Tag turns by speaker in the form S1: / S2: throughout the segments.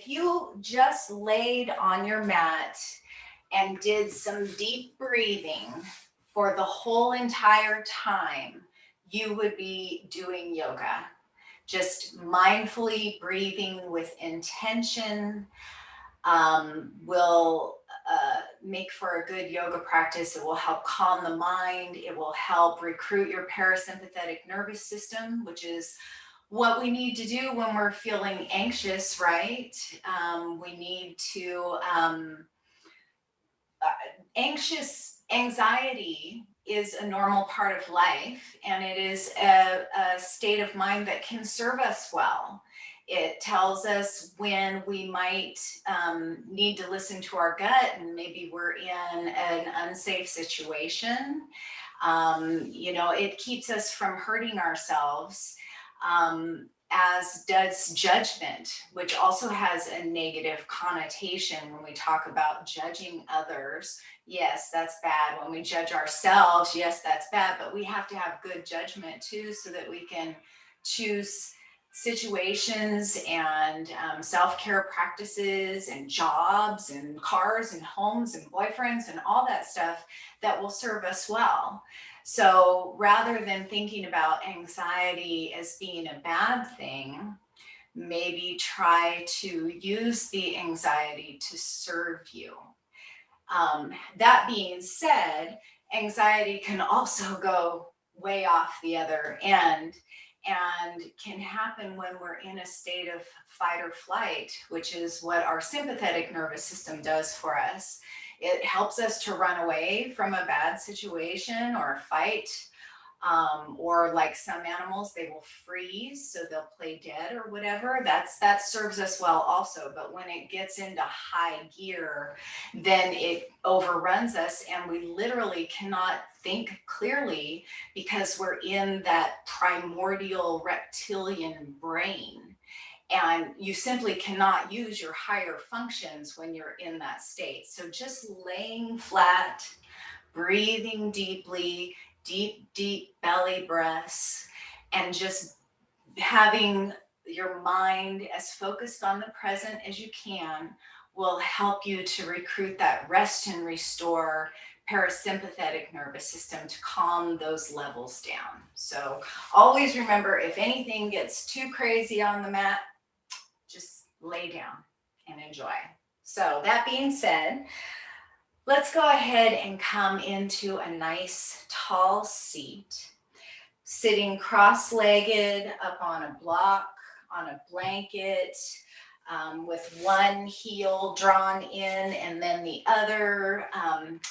S1: if you just laid on your mat and did some deep breathing for the whole entire time, you would be doing yoga. Just mindfully breathing with intention will make for a good yoga practice. It will help calm the mind. It will help recruit your parasympathetic nervous system, which is what we need to do when we're feeling anxious, right? We need to anxiety is a normal part of life, and it is a state of mind that can serve us well. It tells us when we might need to listen to our gut, and maybe we're in an unsafe situation. It keeps us from hurting ourselves. As does judgment, which also has a negative connotation when we talk about judging others. Yes, that's bad. When we judge ourselves, yes, that's bad. But we have to have good judgment too, so that we can choose situations and self-care practices and jobs and cars and homes and boyfriends and all that stuff that will serve us well. So rather than thinking about anxiety as being a bad thing, maybe try to use the anxiety to serve you. That being said, anxiety can also go way off the other end and can happen when we're in a state of fight or flight, which is what our sympathetic nervous system does for us. It helps us to run away from a bad situation or a fight, or like some animals, they will freeze, so they'll play dead or whatever. That serves us well also. But when it gets into high gear, then it overruns us, and we literally cannot think clearly because we're in that primordial reptilian brain. And you simply cannot use your higher functions when you're in that state. So just laying flat, breathing deeply, deep belly breaths, and just having your mind as focused on the present as you can will help you to recruit that rest and restore parasympathetic nervous system to calm those levels down. So always remember, if anything gets too crazy on the mat, just lay down and enjoy. So that being said, let's go ahead and come into a nice tall seat, sitting cross-legged up on a block, on a blanket, with one heel drawn in and then the other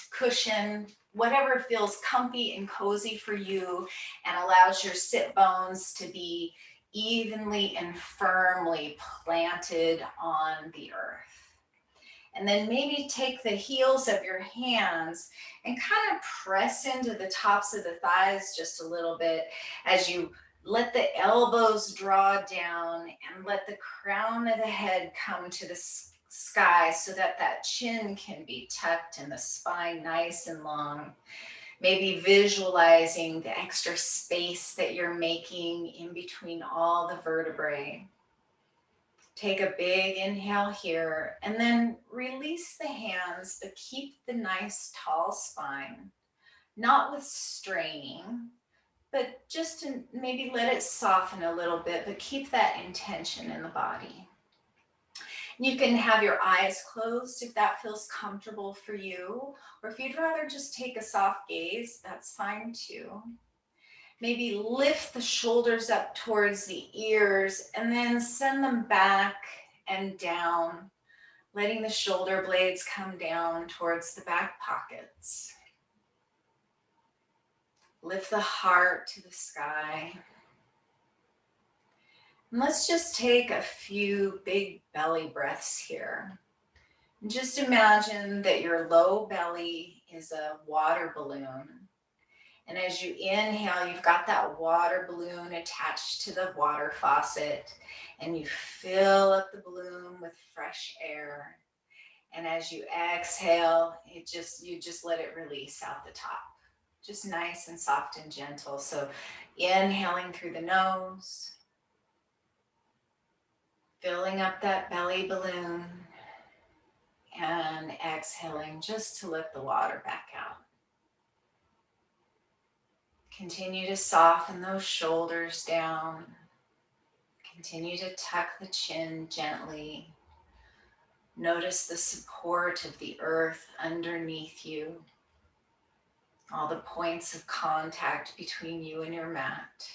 S1: cushion, whatever feels comfy and cozy for you and allows your sit bones to be evenly and firmly planted on the earth. And then maybe take the heels of your hands and kind of press into the tops of the thighs just a little bit as you let the elbows draw down and let the crown of the head come to the sky so that that chin can be tucked and the spine nice and long. Maybe visualizing the extra space that you're making in between all the vertebrae. Take a big inhale here and then release the hands, but keep the nice tall spine, not with straining, but just to maybe let it soften a little bit, but keep that intention in the body. You can have your eyes closed if that feels comfortable for you, or if you'd rather just take a soft gaze, that's fine too. Maybe lift the shoulders up towards the ears and then send them back and down, letting the shoulder blades come down towards the back pockets. Lift the heart to the sky. And let's just take a few big belly breaths here. And just imagine that your low belly is a water balloon. And as you inhale, you've got that water balloon attached to the water faucet, and you fill up the balloon with fresh air. And as you exhale, you just let it release out the top. Just nice and soft and gentle. So inhaling through the nose, Filling up that belly balloon and exhaling just to let the water back out. Continue to soften those shoulders down. Continue to tuck the chin gently. Notice the support of the earth underneath you. All the points of contact between you and your mat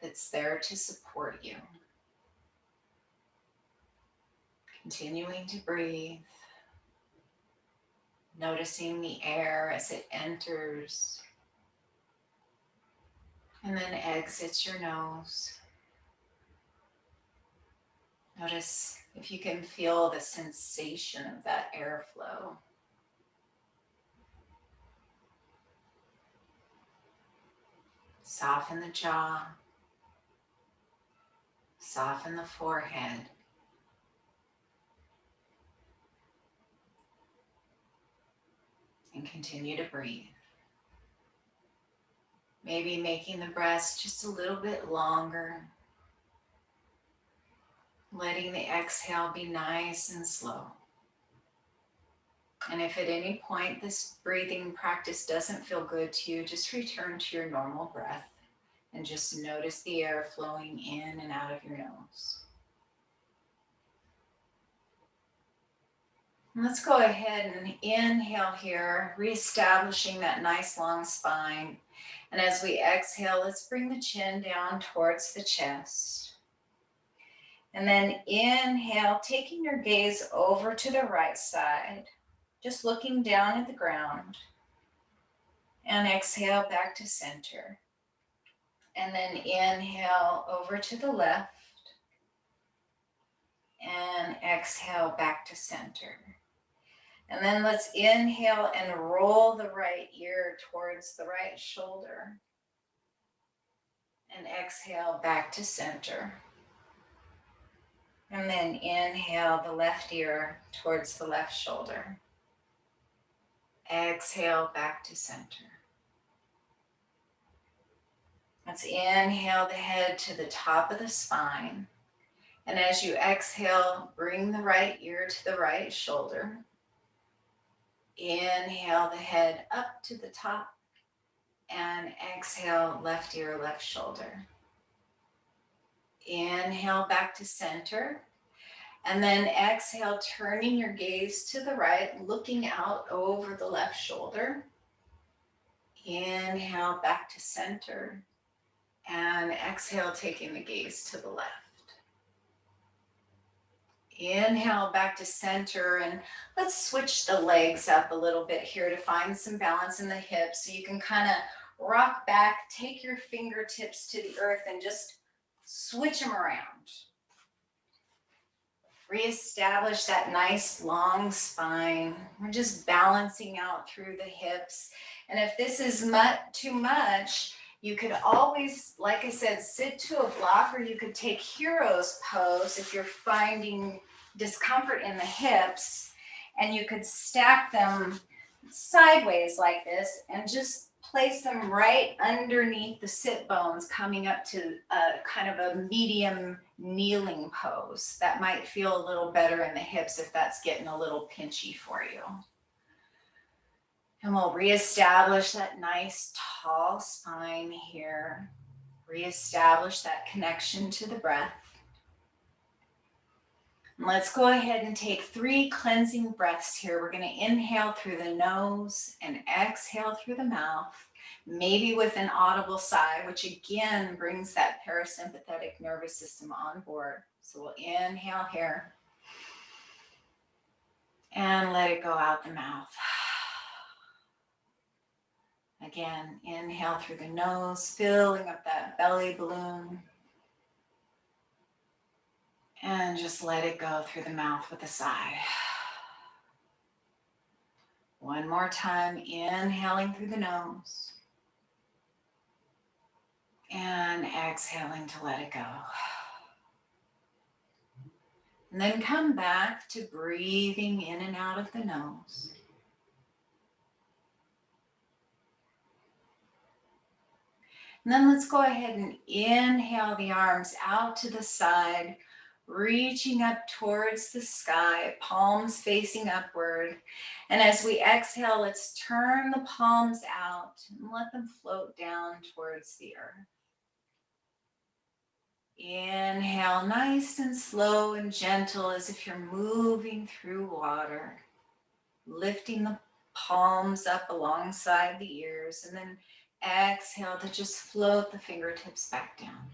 S1: that's there to support you. Continuing to breathe. Noticing the air as it enters and then exits your nose. Notice if you can feel the sensation of that airflow. Soften the jaw. Soften the forehead. And continue to breathe. Maybe making the breaths just a little bit longer. Letting the exhale be nice and slow. And if at any point this breathing practice doesn't feel good to you, just return to your normal breath and just notice the air flowing in and out of your nose. And let's go ahead and inhale here, reestablishing that nice long spine. And as we exhale, let's bring the chin down towards the chest. And then inhale, taking your gaze over to the right side, just looking down at the ground. And exhale back to center. And then inhale over to the left. And exhale back to center. And then let's inhale and roll the right ear towards the right shoulder. And exhale back to center. And then inhale the left ear towards the left shoulder. Exhale back to center. Let's inhale the head to the top of the spine. And as you exhale, bring the right ear to the right shoulder. Inhale the head up to the top. And exhale, left ear, left shoulder. Inhale back to center. And then exhale, turning your gaze to the right, looking out over the left shoulder. Inhale back to center. And exhale, taking the gaze to the left. Inhale back to center, and let's switch the legs up a little bit here to find some balance in the hips. So you can kind of rock back, take your fingertips to the earth and just switch them around. Reestablish that nice long spine. We're just balancing out through the hips. And if this is too much, you could always, like I said, sit to a block, or you could take hero's pose if you're finding discomfort in the hips, and you could stack them sideways like this and just place them right underneath the sit bones, coming up to a kind of a medium kneeling pose. That might feel a little better in the hips if that's getting a little pinchy for you. And we'll reestablish that nice tall spine here. Reestablish that connection to the breath. And let's go ahead and take 3 cleansing breaths here. We're going to inhale through the nose and exhale through the mouth, maybe with an audible sigh, which again brings that parasympathetic nervous system on board. So we'll inhale here and let it go out the mouth. Again, inhale through the nose, filling up that belly balloon. And just let it go through the mouth with a sigh. One more time, inhaling through the nose. And exhaling to let it go. And then come back to breathing in and out of the nose. And then let's go ahead and inhale the arms out to the side, reaching up towards the sky, palms facing upward. And as we exhale, let's turn the palms out and let them float down towards the earth. Inhale, nice and slow and gentle, as if you're moving through water, lifting the palms up alongside the ears, and then exhale to just float the fingertips back down.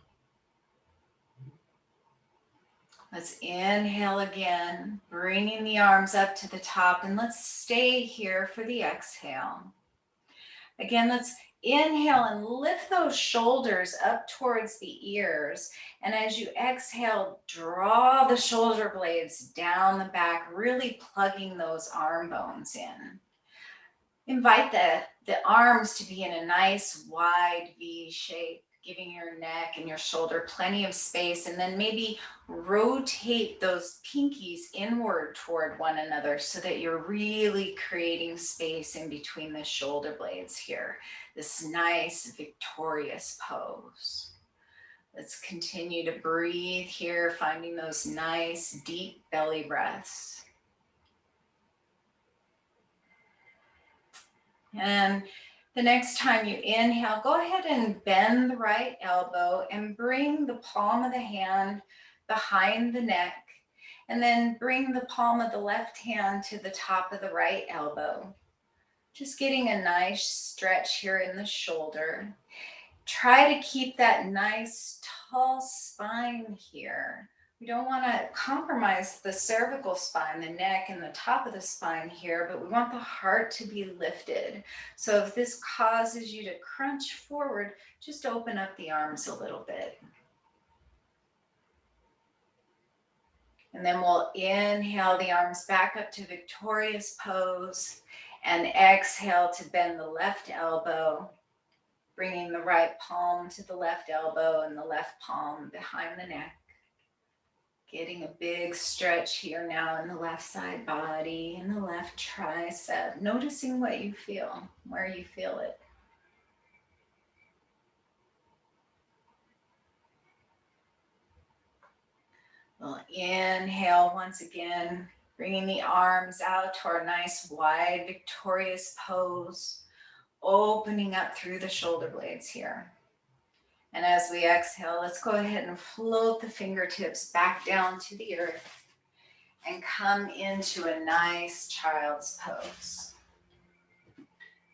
S1: Let's inhale again, bringing the arms up to the top, and let's stay here for the exhale. Again, let's inhale and lift those shoulders up towards the ears. And as you exhale, draw the shoulder blades down the back, really plugging those arm bones in. Invite the arms to be in a nice wide V shape, giving your neck and your shoulder plenty of space, and then maybe rotate those pinkies inward toward one another so that you're really creating space in between the shoulder blades here. This nice victorious pose. Let's continue to breathe here, finding those nice deep belly breaths. And the next time you inhale, go ahead and bend the right elbow and bring the palm of the hand behind the neck. And then bring the palm of the left hand to the top of the right elbow. Just getting a nice stretch here in the shoulder. Try to keep that nice tall spine here. We don't want to compromise the cervical spine, the neck, and the top of the spine here, but we want the heart to be lifted. So if this causes you to crunch forward, just open up the arms a little bit. And then we'll inhale the arms back up to victorious pose and exhale to bend the left elbow, bringing the right palm to the left elbow and the left palm behind the neck. Getting a big stretch here now in the left side body and the left tricep. Noticing what you feel, where you feel it. We'll inhale once again, bringing the arms out to our nice wide victorious pose, opening up through the shoulder blades here. And as we exhale, let's go ahead and float the fingertips back down to the earth and come into a nice child's pose.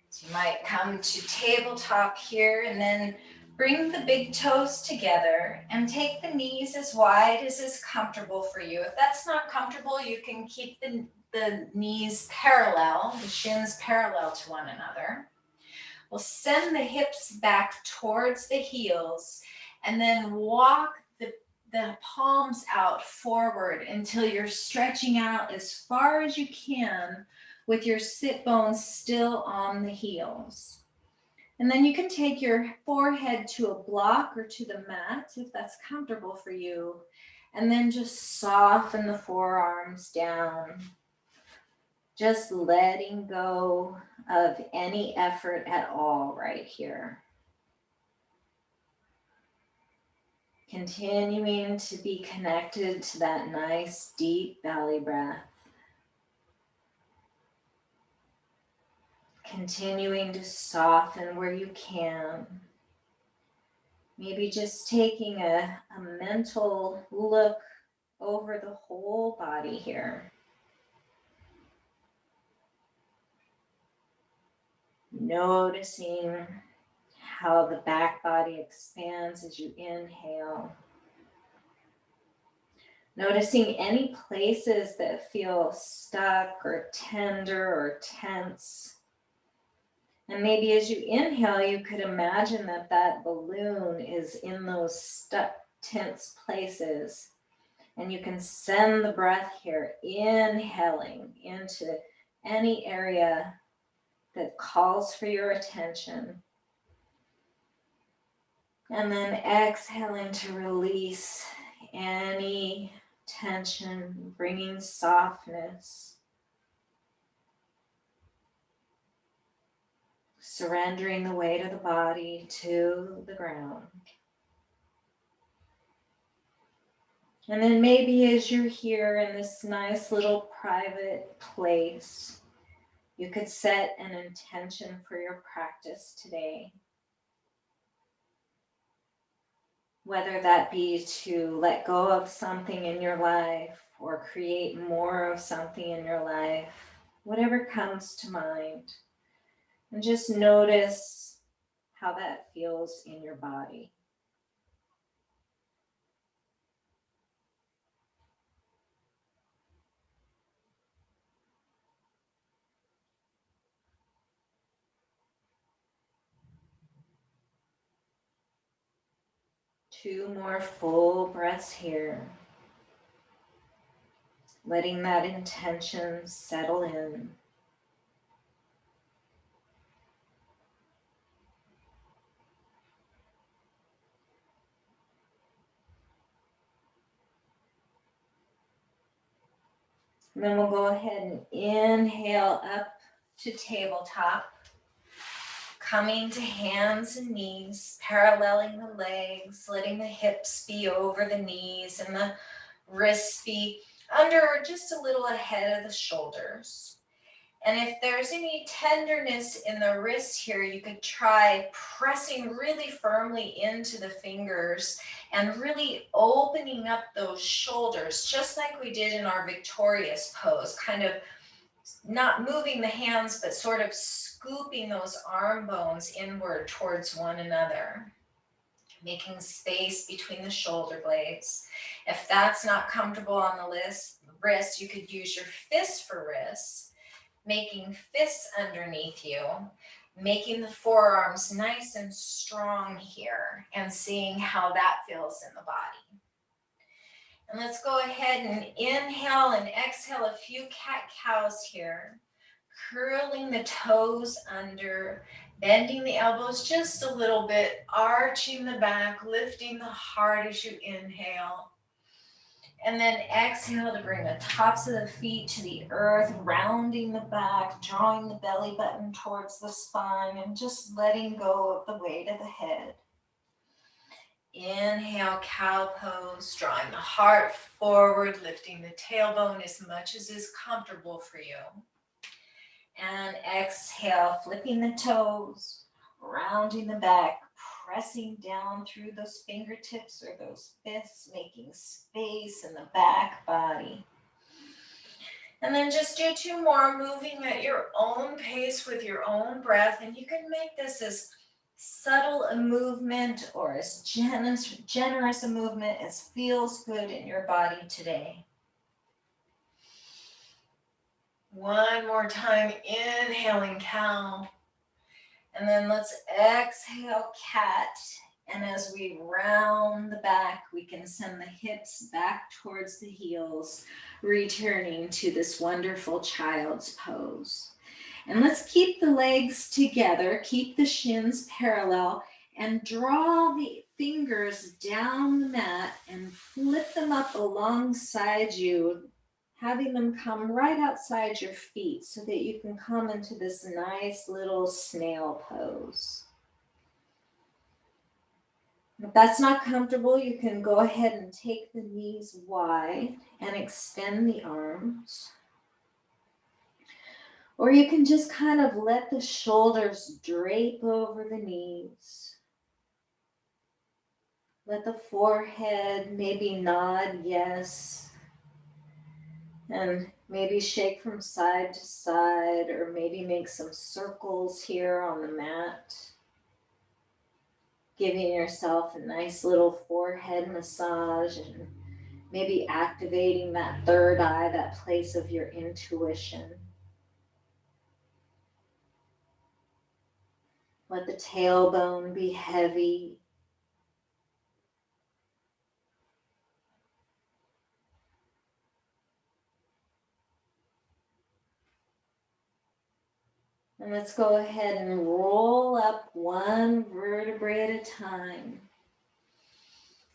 S1: So you might come to tabletop here and then bring the big toes together and take the knees as wide as is comfortable for you. If that's not comfortable, you can keep the knees parallel, the shins parallel to one another. We'll send the hips back towards the heels and then walk the palms out forward until you're stretching out as far as you can with your sit bones still on the heels. And then you can take your forehead to a block or to the mat if that's comfortable for you. And then just soften the forearms down. Just letting go of any effort at all right here. Continuing to be connected to that nice deep belly breath. Continuing to soften where you can. Maybe just taking a mental look over the whole body here. Noticing how the back body expands as you inhale. Noticing any places that feel stuck or tender or tense. And maybe as you inhale, you could imagine that that balloon is in those stuck, tense places. And you can send the breath here, inhaling into any area that calls for your attention. And then exhaling to release any tension, bringing softness. Surrendering the weight of the body to the ground.
S2: And then maybe as you're here in this nice little private place, you could set an intention for your practice today. Whether that be to let go of something in your life or create more of something in your life, whatever comes to mind. And just notice how that feels in your body. Two more full breaths here. Letting that intention settle in. And then we'll go ahead and inhale up to tabletop. Coming to hands and knees, paralleling the legs, letting the hips be over the knees and the wrists be under or just a little ahead of the shoulders. And if there's any tenderness in the wrists here, you could try pressing really firmly into the fingers and really opening up those shoulders, just like we did in our victorious pose, kind of not moving the hands, but sort of scooping those arm bones inward towards one another, making space between the shoulder blades. If that's not comfortable on the wrist, you could use your fist for wrists, making fists underneath you, making the forearms nice and strong here, and seeing how that feels in the body. And let's go ahead and inhale and exhale a few cat-cows here. Curling the toes under, bending the elbows just a little bit, arching the back, lifting the heart as you inhale. And then exhale to bring the tops of the feet to the earth, rounding the back, drawing the belly button towards the spine, and just letting go of the weight of the head. Inhale, cow pose, drawing the heart forward, lifting the tailbone as much as is comfortable for you. And exhale, flipping the toes, rounding the back, pressing down through those fingertips or those fists, making space in the back body. And then just do two more, moving at your own pace with your own breath. And you can make this as subtle a movement or as generous a movement as feels good in your body today. One more time, inhaling cow. And then let's exhale cat. And as we round the back, we can send the hips back towards the heels, returning to this wonderful child's pose. And let's keep the legs together, keep the shins parallel, and draw the fingers down the mat and flip them up alongside you, having them come right outside your feet so that you can come into this nice little snail pose. If that's not comfortable, you can go ahead and take the knees wide and extend the arms. Or you can just kind of let the shoulders drape over the knees. Let the forehead maybe nod yes. And maybe shake from side to side, or maybe make some circles here on the mat. Giving yourself a nice little forehead massage and maybe activating that third eye, that place of your intuition. Let the tailbone be heavy. And let's go ahead and roll up one vertebrae at a time.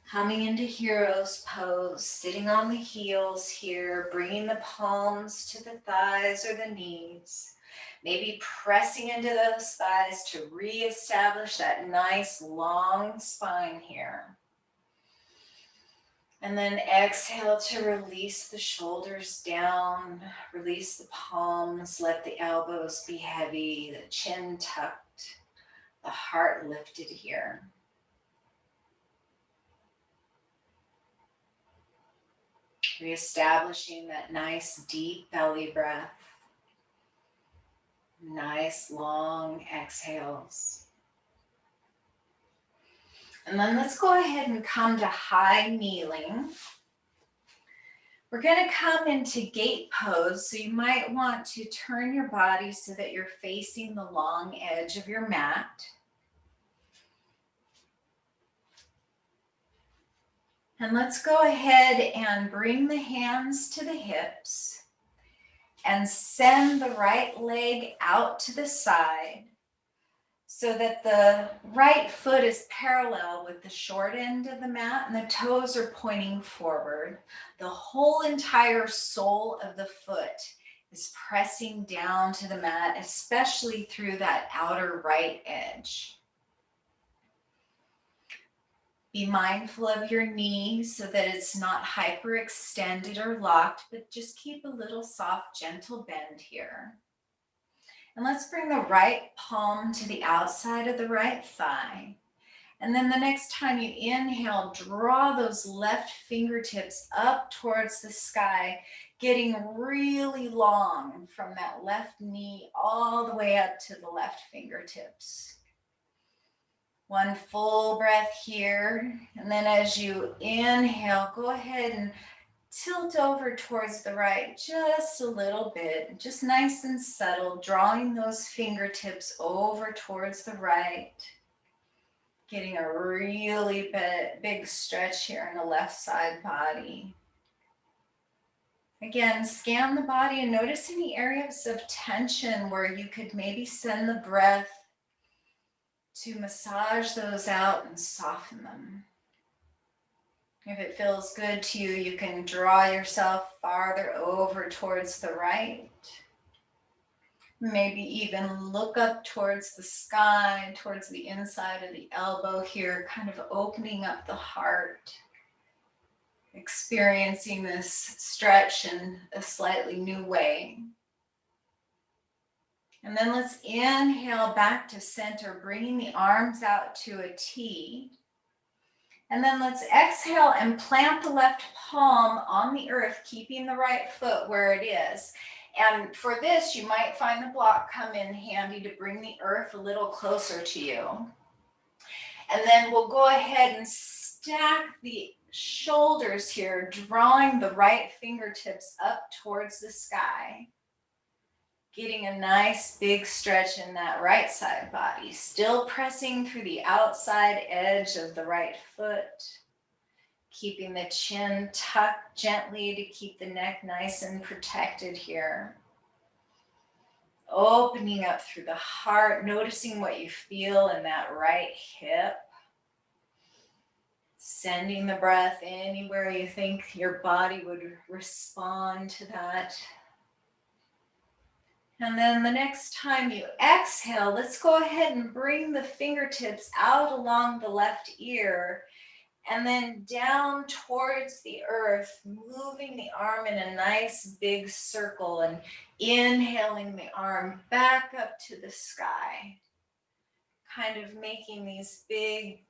S2: Coming into hero's pose, sitting on the heels here, bringing the palms to the thighs or the knees. Maybe pressing into those thighs to reestablish that nice long spine here.
S1: And then exhale to release the shoulders down, release the palms, let the elbows be heavy, the chin tucked, the heart lifted here. Reestablishing that nice deep belly breath. Nice long exhales. And then let's go ahead and come to high kneeling. We're going to come into gate pose, so you might want to turn your body so that you're facing the long edge of your mat. And let's go ahead and bring the hands to the hips and send the right leg out to the side so that the right foot is parallel with the short end of the mat and the toes are pointing forward. The whole entire sole of the foot is pressing down to the mat, especially through that outer right edge. Be mindful of your knee so that it's not hyperextended or locked, but just keep a little soft, gentle bend here. And let's bring the right palm to the outside of the right thigh. And then the next time you inhale, draw those left fingertips up towards the sky, getting really long from that left knee all the way up to the left fingertips. One full breath here. And then as you inhale, go ahead and tilt over towards the right just a little bit, just nice and subtle, drawing those fingertips over towards the right. Getting a really big stretch here in the left side body. Again, scan the body and notice any areas of tension where you could maybe send the breath to massage those out and soften them. If it feels good to you, you can draw yourself farther over towards the right. Maybe even look up towards the sky, towards the inside of the elbow here, kind of opening up the heart, experiencing this stretch in a slightly new way. And then let's inhale back to center, bringing the arms out to a T. And then let's exhale and plant the left palm on the earth, keeping the right foot where it is. And for this, you might find the block come in handy to bring the earth a little closer to you. And then we'll go ahead and stack the shoulders here, drawing the right fingertips up towards the sky. Getting a nice big stretch in that right side body, still pressing through the outside edge of the right foot, keeping the chin tucked gently to keep the neck nice and protected here. Opening up through the heart, noticing what you feel in that right hip. Sending the breath anywhere you think your body would respond to that. And then the next time you exhale, let's go ahead and bring the fingertips out along the left ear and then down towards the earth, moving the arm in a nice big circle and inhaling the arm back up to the sky. Kind of making these big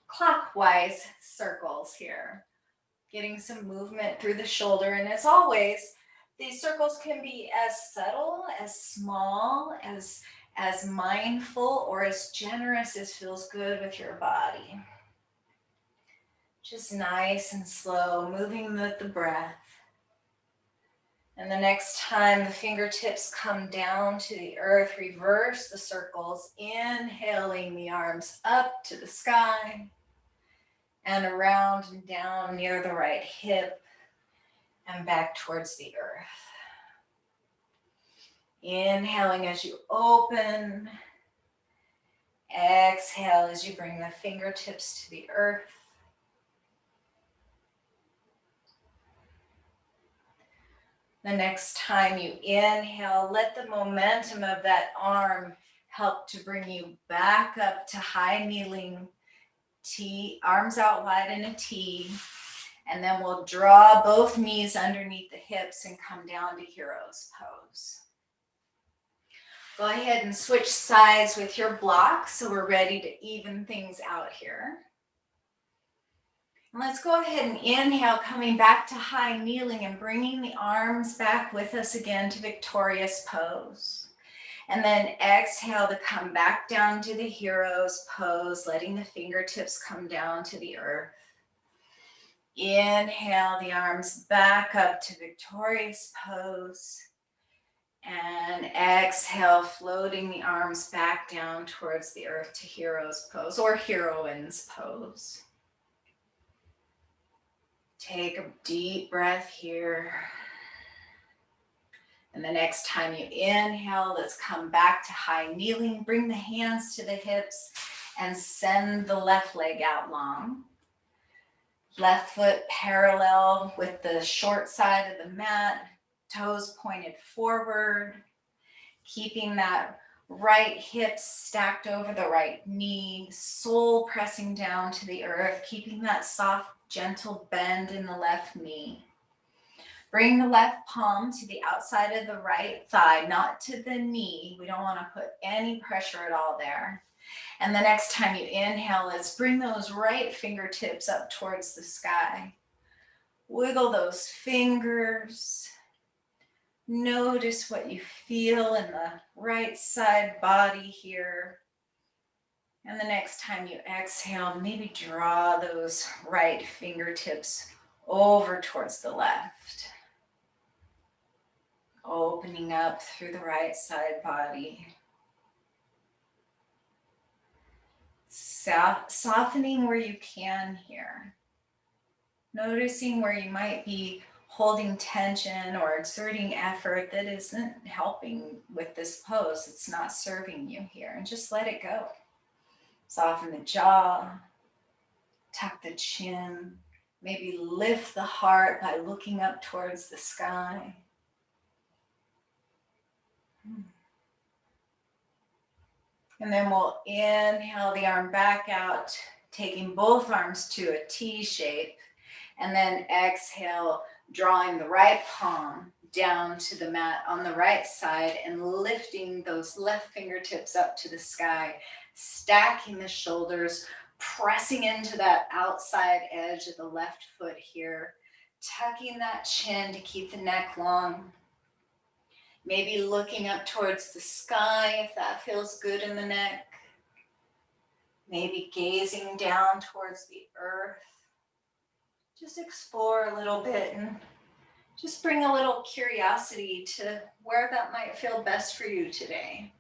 S1: clockwise circles here. Getting some movement through the shoulder. And as always, these circles can be as subtle, as small, as mindful, or as generous as feels good with your body. Just nice and slow, moving with the breath. And the next time the fingertips come down to the earth, reverse the circles, inhaling the arms up to the sky and around and down near the right hip and back towards the earth. Inhaling as you open. Exhale as you bring the fingertips to the earth. The next time you inhale, let the momentum of that arm help to bring you back up to high kneeling, T, arms out wide in a T. And then we'll draw both knees underneath the hips and come down to hero's pose. Go ahead and switch sides with your block so we're ready to even things out here. And let's go ahead and inhale, coming back to high kneeling and bringing the arms back with us again to victorious pose. And then exhale to come back down to the hero's pose, letting the fingertips come down to the earth. Inhale the arms back up to victorious pose. And exhale, floating the arms back down towards the earth to hero's pose or heroine's pose. Take a deep breath here. And the next time you inhale, let's come back to high kneeling. Bring the hands to the hips and send the left leg out long. Left foot parallel with the short side of the mat, toes pointed forward, keeping that right hip stacked over the right knee, sole pressing down to the earth, keeping that soft, gentle bend in the left knee. Bring the left palm to the outside of the right thigh, not to the knee. We don't want to put any pressure at all there. And the next time you inhale, let's bring those right fingertips up towards the sky. Wiggle those fingers. Notice what you feel in the right side body here. And the next time you exhale, maybe draw those right fingertips over towards the left. Opening up through the right side body. Softening where you can here. Noticing where you might be holding tension or exerting effort that isn't helping with this pose. It's not serving you here, and just let it go. Soften the jaw, tuck the chin, maybe lift the heart by looking up towards the sky. And then we'll inhale the arm back out, taking both arms to a T shape. And then exhale, drawing the right palm down to the mat on the right side and lifting those left fingertips up to the sky, stacking the shoulders, pressing into that outside edge of the left foot here, tucking that chin to keep the neck long. Maybe looking up towards the sky if that feels good in the neck. Maybe gazing down towards the earth. Just explore a little bit and just bring a little curiosity to where that might feel best for you today.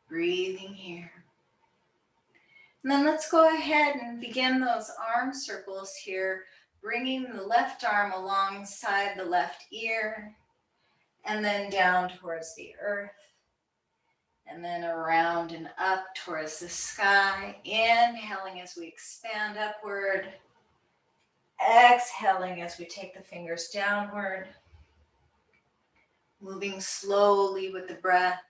S1: Breathing here. And then let's go ahead and begin those arm circles here, bringing the left arm alongside the left ear, and then down towards the earth, and then around and up towards the sky. Inhaling as we expand upward, exhaling as we take the fingers downward, moving slowly with the breath.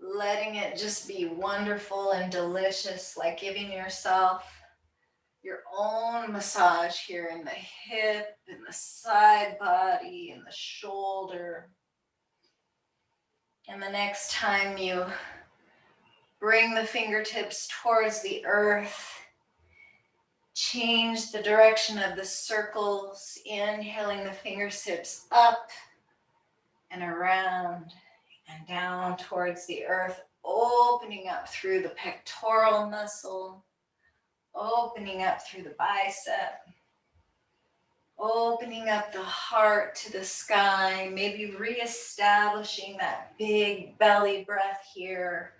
S1: Letting it just be wonderful and delicious, like giving yourself your own massage here in the hip, in the side body, in the shoulder. And the next time you bring the fingertips towards the earth, change the direction of the circles, inhaling the fingertips up and around and down towards the earth, opening up through the pectoral muscle, opening up through the bicep, opening up the heart to the sky, maybe reestablishing that big belly breath here,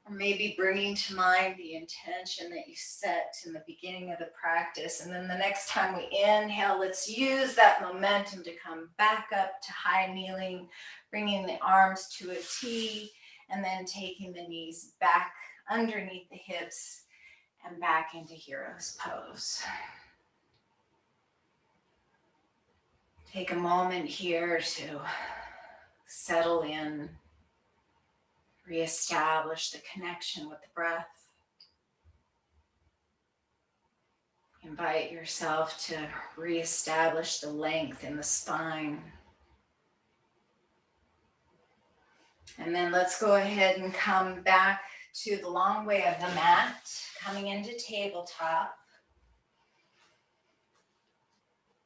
S1: or maybe bringing to mind the intention that you set in the beginning of the practice. And then the next time we inhale, let's use that momentum to come back up to high kneeling, bringing the arms to a T, and then taking the knees back underneath the hips and back into hero's pose. Take a moment here to settle in, reestablish the connection with the breath. Invite yourself to reestablish the length in the spine. And then let's go ahead and come back to the long way of the mat, coming into tabletop.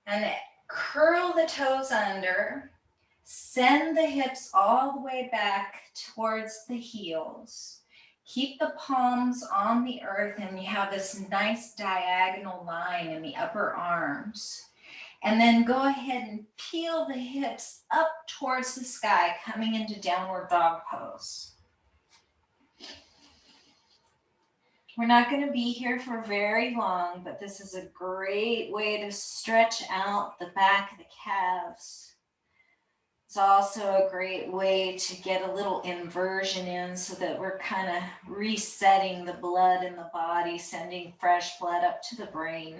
S1: And curl the toes under. Send the hips all the way back towards the heels. Keep the palms on the earth, and you have this nice diagonal line in the upper arms. And then go ahead and peel the hips up towards the sky, coming into downward dog pose. We're not going to be here for very long, but this is a great way to stretch out the back of the calves. It's also a great way to get a little inversion in so that we're kind of resetting the blood in the body, sending fresh blood up to the brain.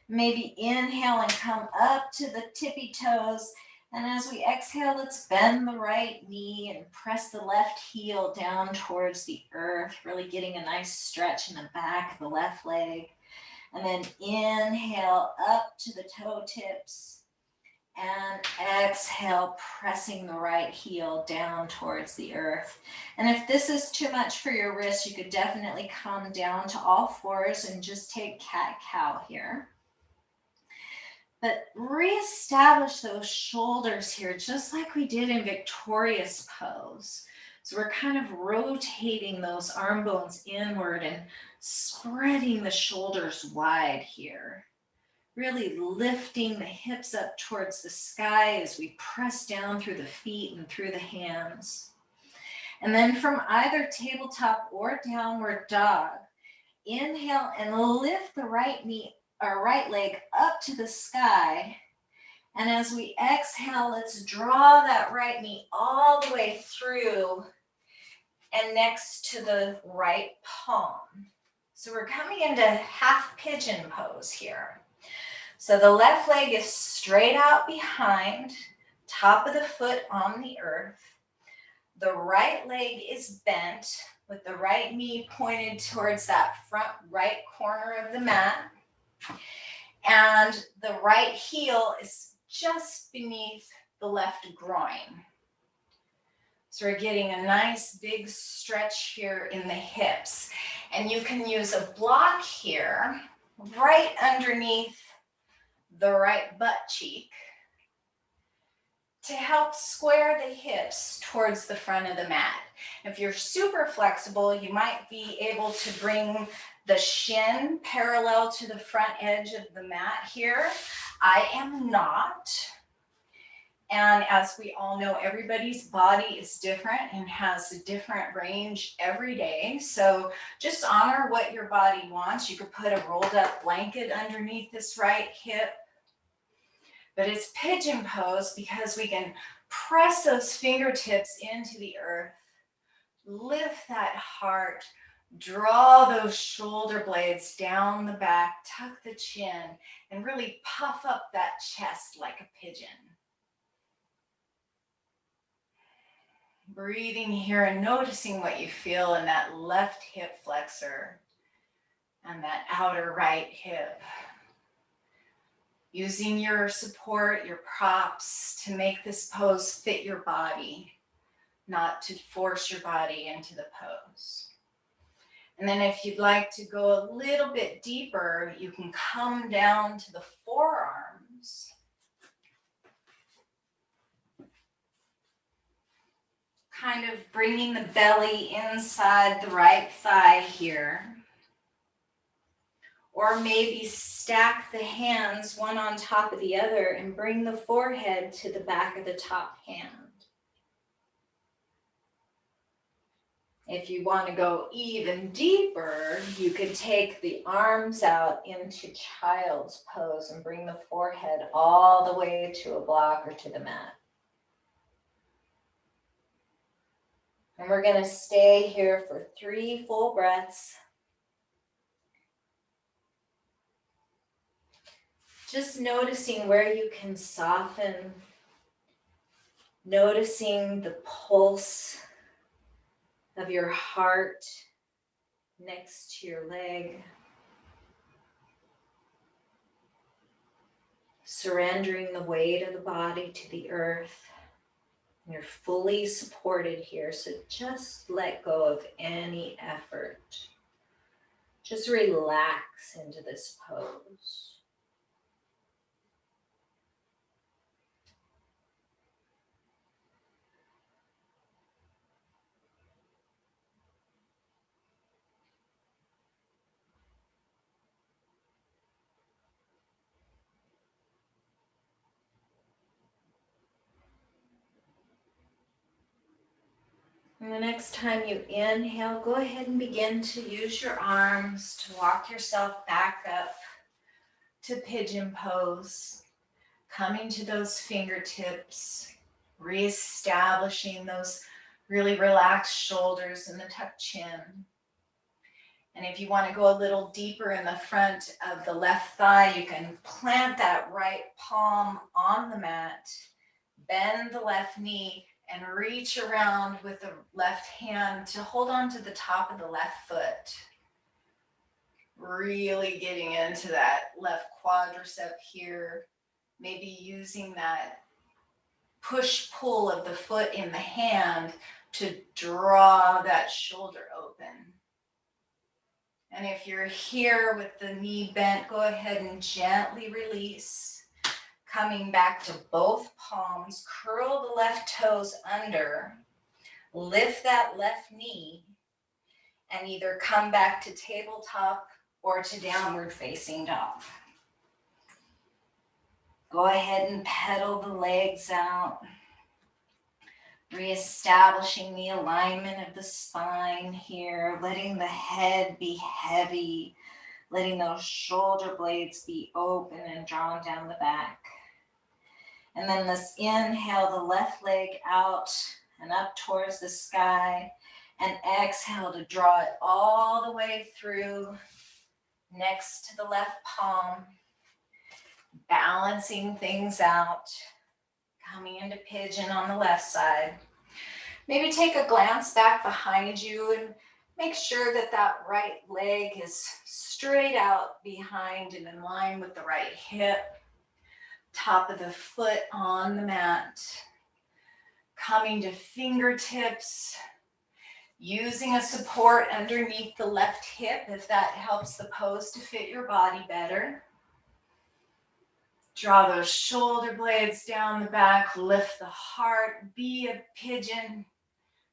S1: Maybe inhale and come up to the tippy toes. And as we exhale, let's bend the right knee and press the left heel down towards the earth, really getting a nice stretch in the back of the left leg. And then inhale up to the toe tips and exhale, pressing the right heel down towards the earth. And if this is too much for your wrist, you could definitely come down to all fours and just take cat-cow here. But reestablish those shoulders here, just like we did in victorious pose. So we're kind of rotating those arm bones inward and spreading the shoulders wide here. Really lifting the hips up towards the sky as we press down through the feet and through the hands. And then from either tabletop or downward dog, inhale and lift the right knee or right leg up to the sky. And as we exhale, let's draw that right knee all the way through and next to the right palm. So we're coming into half pigeon pose here. So the left leg is straight out behind, top of the foot on the earth. The right leg is bent with the right knee pointed towards that front right corner of the mat. And the right heel is just beneath the left groin. So we're getting a nice big stretch here in the hips. And you can use a block here right underneath the right butt cheek to help square the hips towards the front of the mat. If you're super flexible, you might be able to bring the shin parallel to the front edge of the mat here. I am not. And as we all know, everybody's body is different and has a different range every day. So just honor what your body wants. You could put a rolled up blanket underneath this right hip. But it's pigeon pose because we can press those fingertips into the earth, lift that heart, draw those shoulder blades down the back, tuck the chin, and really puff up that chest like a pigeon. Breathing here and noticing what you feel in that left hip flexor and that outer right hip. Using your support, your props to make this pose fit your body, not to force your body into the pose. And then if you'd like to go a little bit deeper, you can come down to the forearms. Kind of bringing the belly inside the right thigh here. Or maybe stack the hands one on top of the other and bring the forehead to the back of the top hand. If you want to go even deeper, you could take the arms out into child's pose and bring the forehead all the way to a block or to the mat. And we're going to stay here for 3 full breaths.
S2: Just noticing where you can soften, noticing the pulse of your heart next to your leg. Surrendering the weight of the body to the earth. You're fully supported here, so just let go of any effort. Just relax into this pose. And the next time you inhale, go ahead and begin to use your arms to walk yourself back up to pigeon pose, coming to those fingertips, reestablishing those really relaxed shoulders and the tucked chin. And if you want to go a little deeper in the front of the left thigh, you can plant that right palm on the mat, bend the left knee, and reach around with the left hand to hold on to the top of the left foot. Really getting into that left quadricep here, maybe using that push-pull of the foot in the hand to draw that shoulder open. And if you're here with the knee bent, go ahead and gently release. Coming back to both palms, curl the left toes under, lift that left knee, and either come back to tabletop or to downward facing dog. Go ahead and pedal the legs out, reestablishing the alignment of the spine here, letting the head be heavy, letting those shoulder blades be open and drawn down the back. And then let's inhale the left leg out and up towards the sky, and exhale to draw it all the way through next to the left palm, balancing things out, coming into pigeon on the left side. Maybe take a glance back behind you and make sure that that right leg is straight out behind and in line with the right hip. Top of the foot on the mat, coming to fingertips, using a support underneath the left hip if that helps the pose to fit your body better. Draw those shoulder blades down the back, lift the heart, be a pigeon,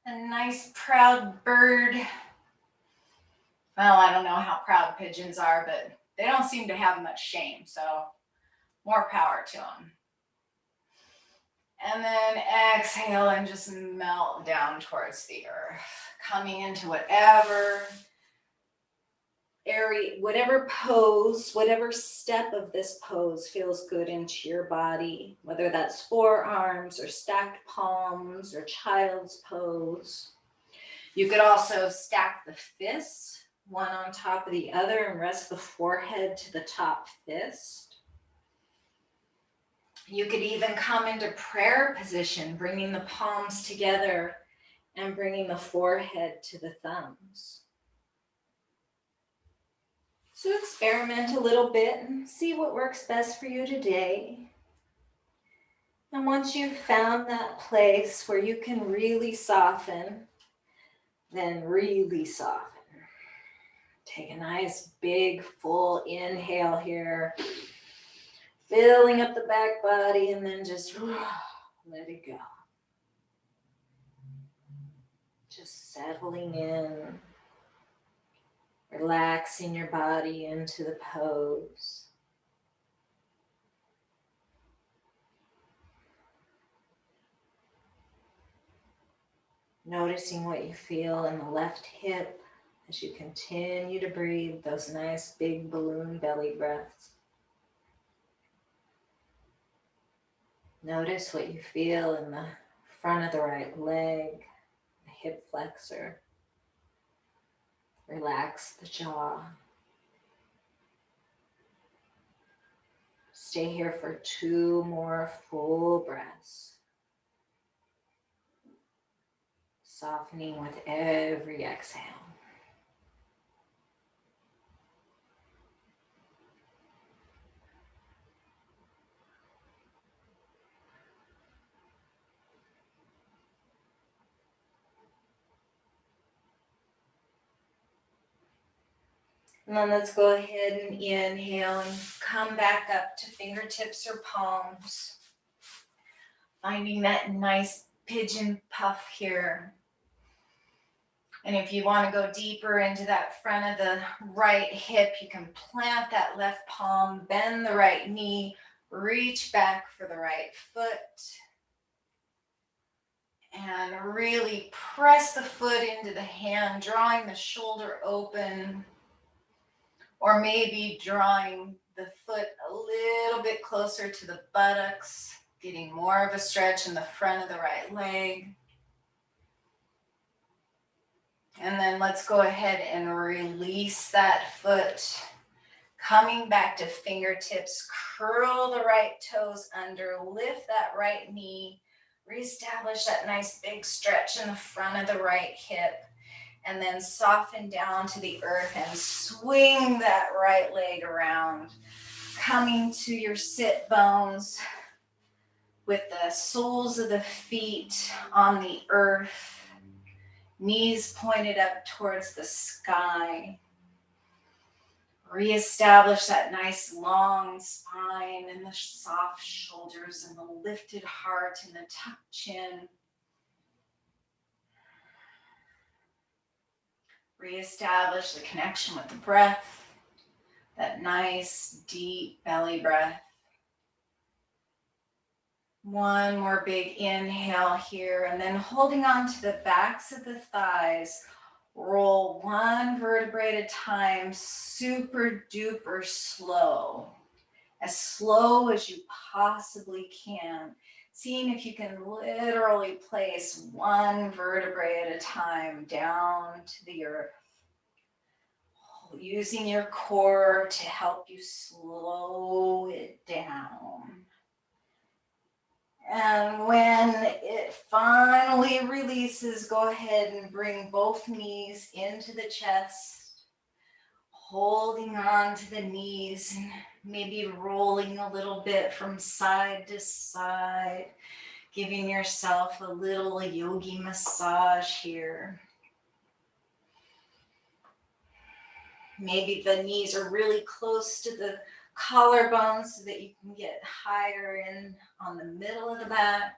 S2: a nice proud bird. Well, I don't know how proud pigeons are, but they don't seem to have much shame, so more power to them. And then exhale and just melt down towards the earth, coming into whatever area, whatever pose, whatever step of this pose feels good into your body, whether that's forearms or stacked palms or child's pose. You could also stack the fists, one on top of the other, and rest the forehead to the top fist. You could even come into prayer position, bringing the palms together and bringing the forehead to the thumbs. So experiment a little bit and see what works best for you today. And once you've found that place where you can really soften, then really soften. Take a nice big full inhale here, filling up the back body, and then just let it go. Just settling in, relaxing your body into the pose. Noticing what you feel in the left hip as you continue to breathe those nice big balloon belly breaths. Notice what you feel in the front of the right leg, the hip flexor. Relax the jaw. Stay here for 2 more full breaths. Softening with every exhale. And then let's go ahead and inhale and come back up to fingertips or palms. Finding that nice pigeon puff here. And if you want to go deeper into that front of the right hip, you can plant that left palm, bend the right knee, reach back for the right foot. And really press the foot into the hand, drawing the shoulder open. Or maybe drawing the foot a little bit closer to the buttocks, getting more of a stretch in the front of the right leg. And then let's go ahead and release that foot. Coming back to fingertips, curl the right toes under, lift that right knee, reestablish that nice big stretch in the front of the right hip. And then soften down to the earth and swing that right leg around. Coming to your sit bones with the soles of the feet on the earth. Knees pointed up towards the sky. Reestablish that nice long spine and the soft shoulders and the lifted heart and the tucked chin. Reestablish the connection with the breath, that nice deep belly breath. One more big inhale here, and then holding on to the backs of the thighs, roll one vertebrae at a time, super duper slow as you possibly can. Seeing if you can literally place one vertebrae at a time down to the earth. Using your core to help you slow it down. And when it finally releases, go ahead and bring both knees into the chest, holding on to the knees and maybe rolling a little bit from side to side, giving yourself a little yogi massage here. Maybe the knees are really close to the collarbones so that you can get higher in on the middle of the back.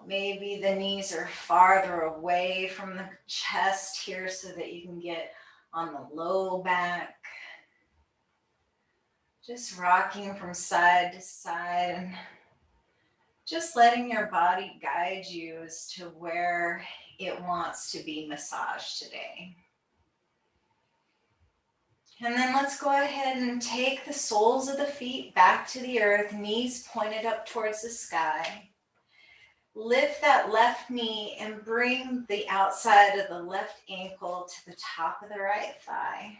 S2: Maybe the knees are farther away from the chest here so that you can get on the low back. Just rocking from side to side and just letting your body guide you as to where it wants to be massaged today. And then let's go ahead and take the soles of the feet back to the earth, knees pointed up towards the sky. Lift that left knee and bring the outside of the left ankle to the top of the right thigh.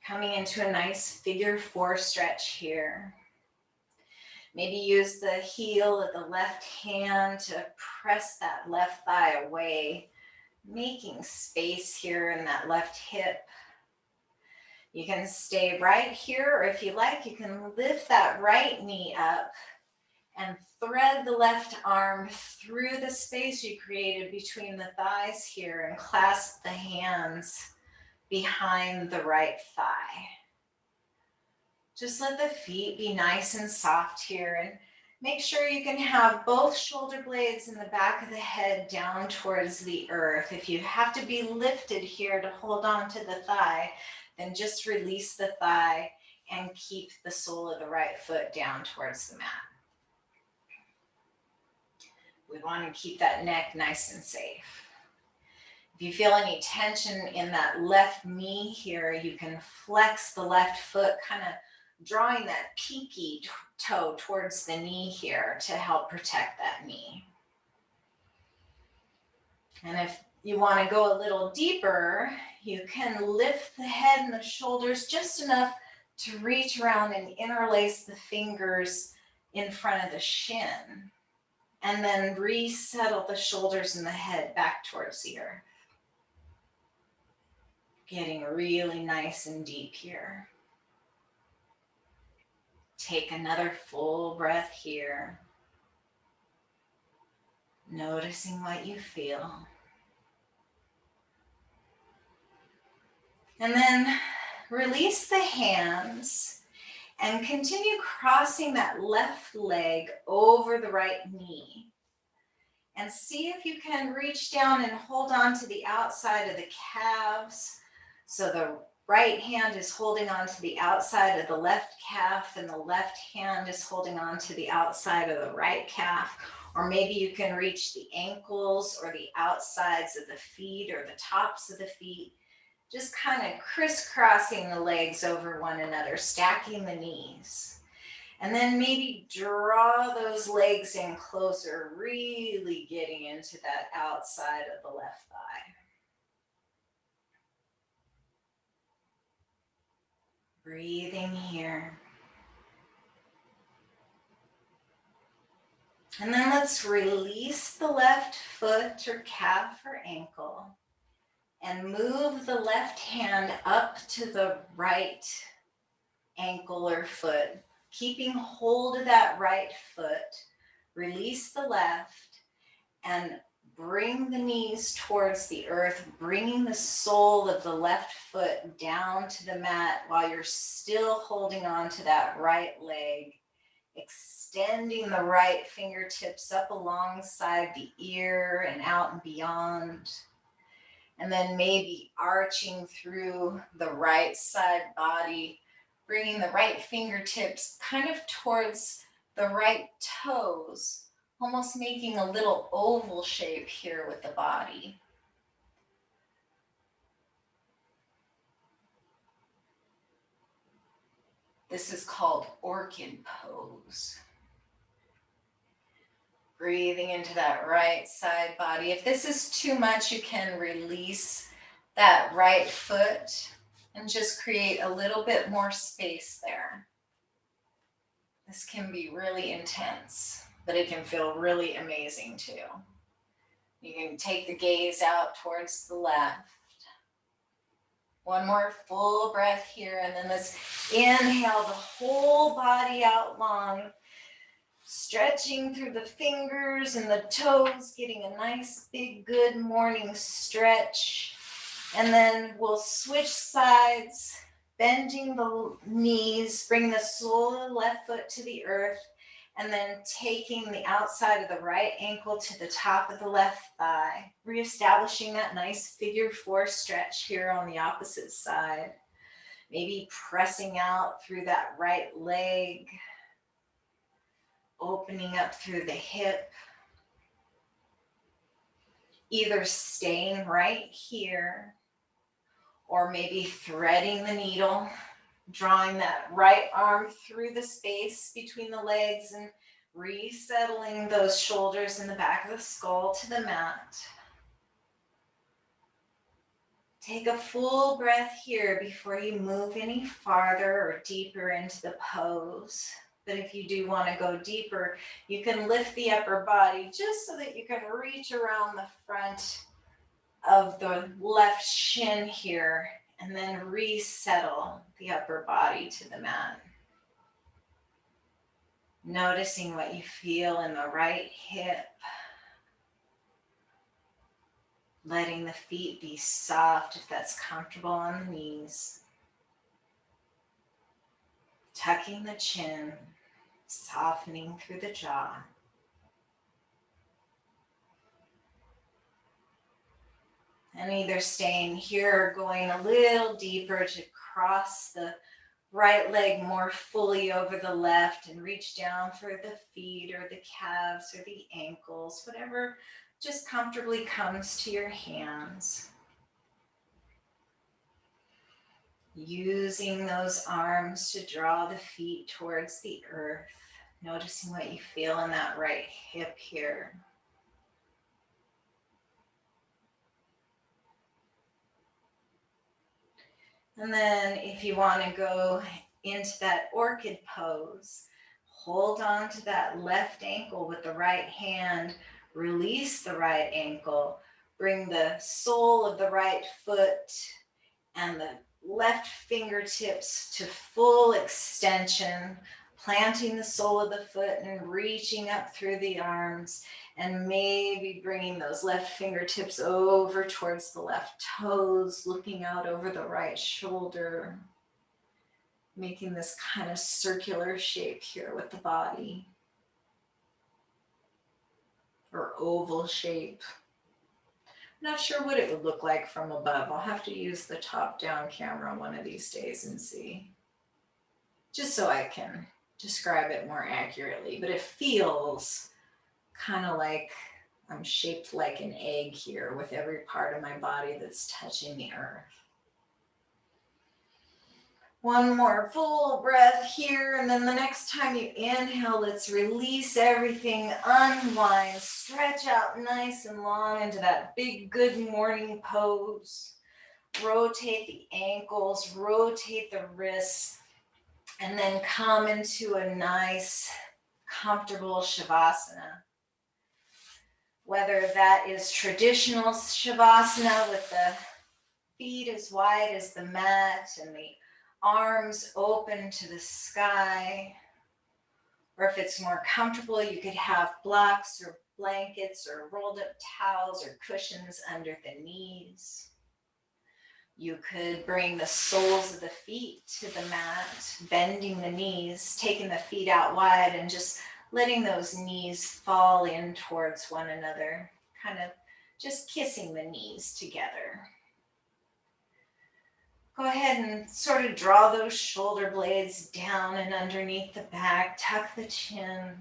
S2: Coming into a nice figure 4 stretch here. Maybe use the heel of the left hand to press that left thigh away, making space here in that left hip. You can stay right here, or if you like, you can lift that right knee up and thread the left arm through the space you created between the thighs here and clasp the hands behind the right thigh. Just let the feet be nice and soft here, and make sure you can have both shoulder blades in the back of the head down towards the earth. If you have to be lifted here to hold on to the thigh, then just release the thigh and keep the sole of the right foot down towards the mat. We want to keep that neck nice and safe. If you feel any tension in that left knee here, you can flex the left foot, kind of drawing that pinky toe towards the knee here to help protect that knee. And if you want to go a little deeper, you can lift the head and the shoulders just enough
S1: to reach around and interlace the fingers in front of the shin. And then resettle the shoulders and the head back towards the earth. Getting really nice and deep here. Take another full breath here. Noticing what you feel. And then release the hands and continue crossing that left leg over the right knee. And see if you can reach down and hold on to the outside of the calves. So the right hand is holding on to the outside of the left calf and the left hand is holding on to the outside of the right calf. Or maybe you can reach the ankles or the outsides of the feet or the tops of the feet. Just kind of crisscrossing the legs over one another, stacking the knees. And then maybe draw those legs in closer, really getting into that outside of the left thigh. Breathing here. And then let's release the left foot or calf or ankle and move the left hand up to the right ankle or foot, keeping hold of that right foot. Release the left and bring the knees towards the earth, bringing the sole of the left foot down to the mat while you're still holding on to that right leg, extending the right fingertips up alongside the ear and out and beyond. And then maybe arching through the right side body, bringing the right fingertips kind of towards the right toes, almost making a little oval shape here with the body. This is called orchid pose. Breathing into that right side body. If this is too much, you can release that right foot and just create a little bit more space there. This can be really intense, but it can feel really amazing too. You can take the gaze out towards the left. One more full breath here, and then let's inhale the whole body out long, stretching through the fingers and the toes, getting a nice big good morning stretch. And then we'll switch sides, bending the knees, bring the sole of the left foot to the earth, and then taking the outside of the right ankle to the top of the left thigh, reestablishing that nice figure four stretch here on the opposite side. Maybe pressing out through that right leg, opening up through the hip, either staying right here or maybe threading the needle, drawing that right arm through the space between the legs and resettling those shoulders in the back of the skull to the mat. Take a full breath here before you move any farther or deeper into the pose. But if you do want to go deeper, you can lift the upper body just so that you can reach around the front of the left shin here and then resettle the upper body to the mat. Noticing what you feel in the right hip. Letting the feet be soft if that's comfortable on the knees. Tucking the chin, softening through the jaw. And either staying here or going a little deeper to cross the right leg more fully over the left and reach down for the feet or the calves or the ankles, whatever just comfortably comes to your hands. Using those arms to draw the feet towards the earth, noticing what you feel in that right hip here. And then if you want to go
S2: into that orchid pose. Hold on to that left ankle with the right hand. Release the right ankle. Bring the sole of the right foot and the left fingertips to full extension, planting the sole of the foot and reaching up through the arms, and maybe bringing those left fingertips over towards the left toes, looking out over the right shoulder, making this kind of circular shape here with the body, or oval shape. Not sure what it would look like from above. I'll have to use the top-down camera one of these days and see, just so I can describe it more accurately. But it feels kind of like I'm shaped like an egg here with every part of my body that's touching the earth. One more full breath here, and then the next time you inhale, let's release everything, unwind, stretch out nice and long into that big good morning pose. Rotate the ankles, rotate the wrists, and then come into a nice, comfortable Shavasana. Whether that is traditional Shavasana with the feet as wide as the mat and the arms open to the sky, or if it's more comfortable, you could have blocks or blankets or rolled up towels or cushions under the knees. You could bring the soles of the feet to the mat, bending the knees, taking the feet out wide and just letting those knees fall in towards one another, kind of just kissing the knees together. Go ahead and sort of draw those shoulder blades down and underneath the back, tuck the chin,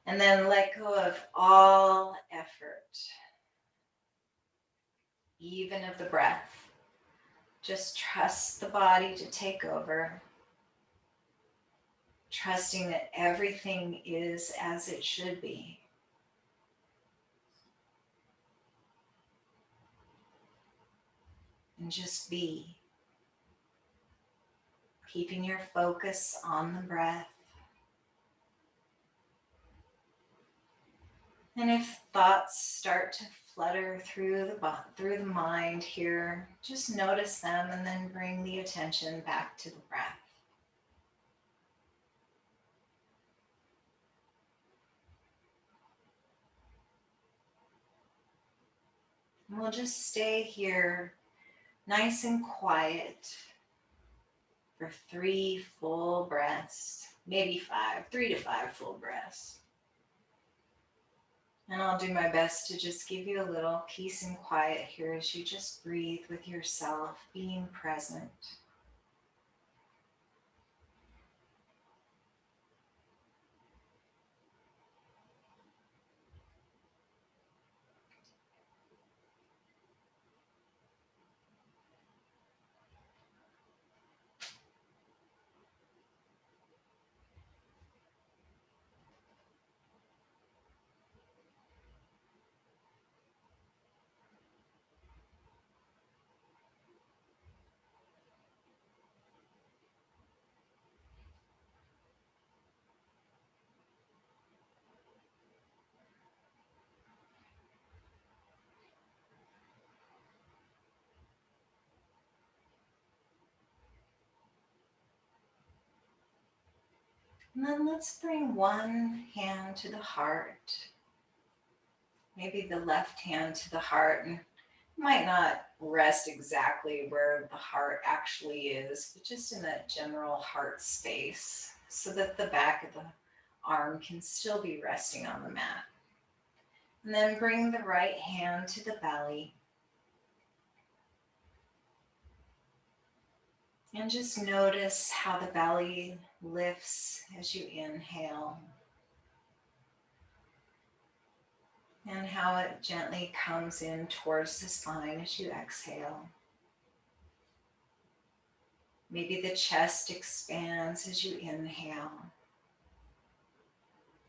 S2: and then let go of all effort, even of the breath. Just trust the body to take over, trusting that everything is as it should be. And just be, keeping your focus on the breath. And if thoughts start to flutter through the mind here, just notice them and then bring the attention back to the breath. And we'll just stay here nice and quiet for 3 full breaths, maybe 5, 3 to 5 full breaths. And I'll do my best to just give you a little peace and quiet here as you just breathe with yourself, being present. And then let's bring one hand to the heart, maybe the left hand to the heart, and might not rest exactly where the heart actually is, but just in that general heart space so that the back of the arm can still be resting on the mat. And then bring the right hand to the belly. And just notice how the belly lifts as you inhale, and how it gently comes in towards the spine as you exhale. Maybe the chest expands as you inhale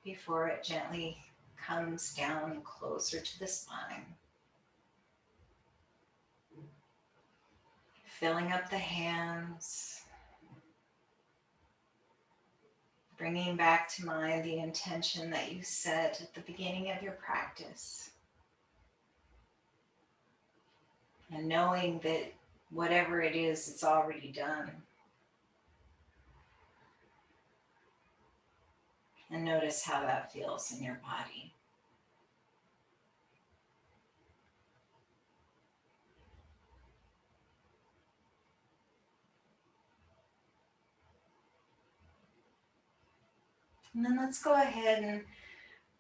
S2: before it gently comes down closer to the spine.
S1: Filling up the hands. Bringing back to mind the intention that you set at the beginning of your practice. And knowing that whatever it is, it's already done. And notice how that feels in your body. And then let's go ahead and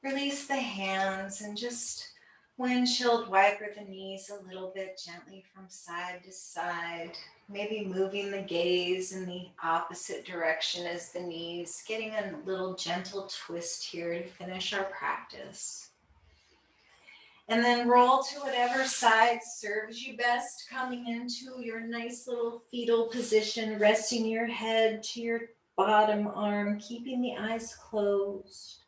S1: release the hands and just windshield wiper the knees a little bit gently from side to side. Maybe moving the gaze in the opposite direction as the knees, getting a little gentle twist here to finish our practice. And then roll to whatever side serves you best, coming into your nice little fetal position, resting your head to your bottom arm, keeping the eyes closed.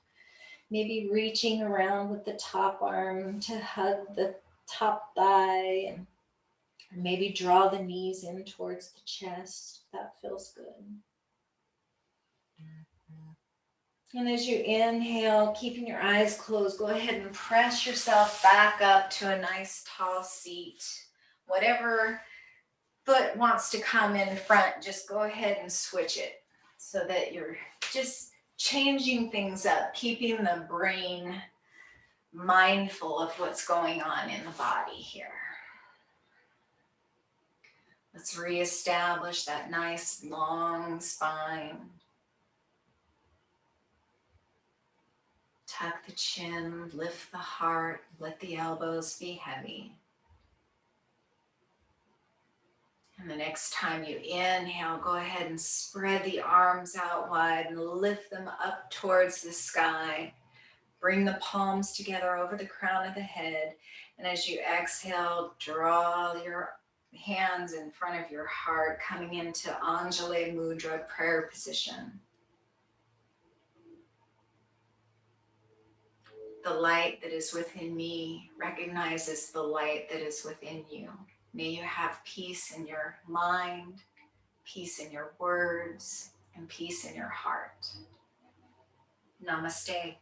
S1: Maybe reaching around with the top arm to hug the top thigh, and maybe draw the knees in towards the chest. That feels good. And as you inhale, keeping your eyes closed, go ahead and press yourself back up to a nice tall seat. Whatever foot wants to come in front, just go ahead and switch it so that you're just changing things up, keeping the brain mindful of what's going on in the body here. Let's reestablish that nice long spine. Tuck the chin, lift the heart, let the elbows be heavy. And the next time you inhale, go ahead and spread the arms out wide and lift them up towards the sky. Bring the palms together over the crown of the head. And as you exhale, draw your hands in front of your heart, coming into Anjali Mudra, prayer position. The light that is within me recognizes the light that is within you. May you have peace in your mind, peace in your words, and peace in your heart. Namaste.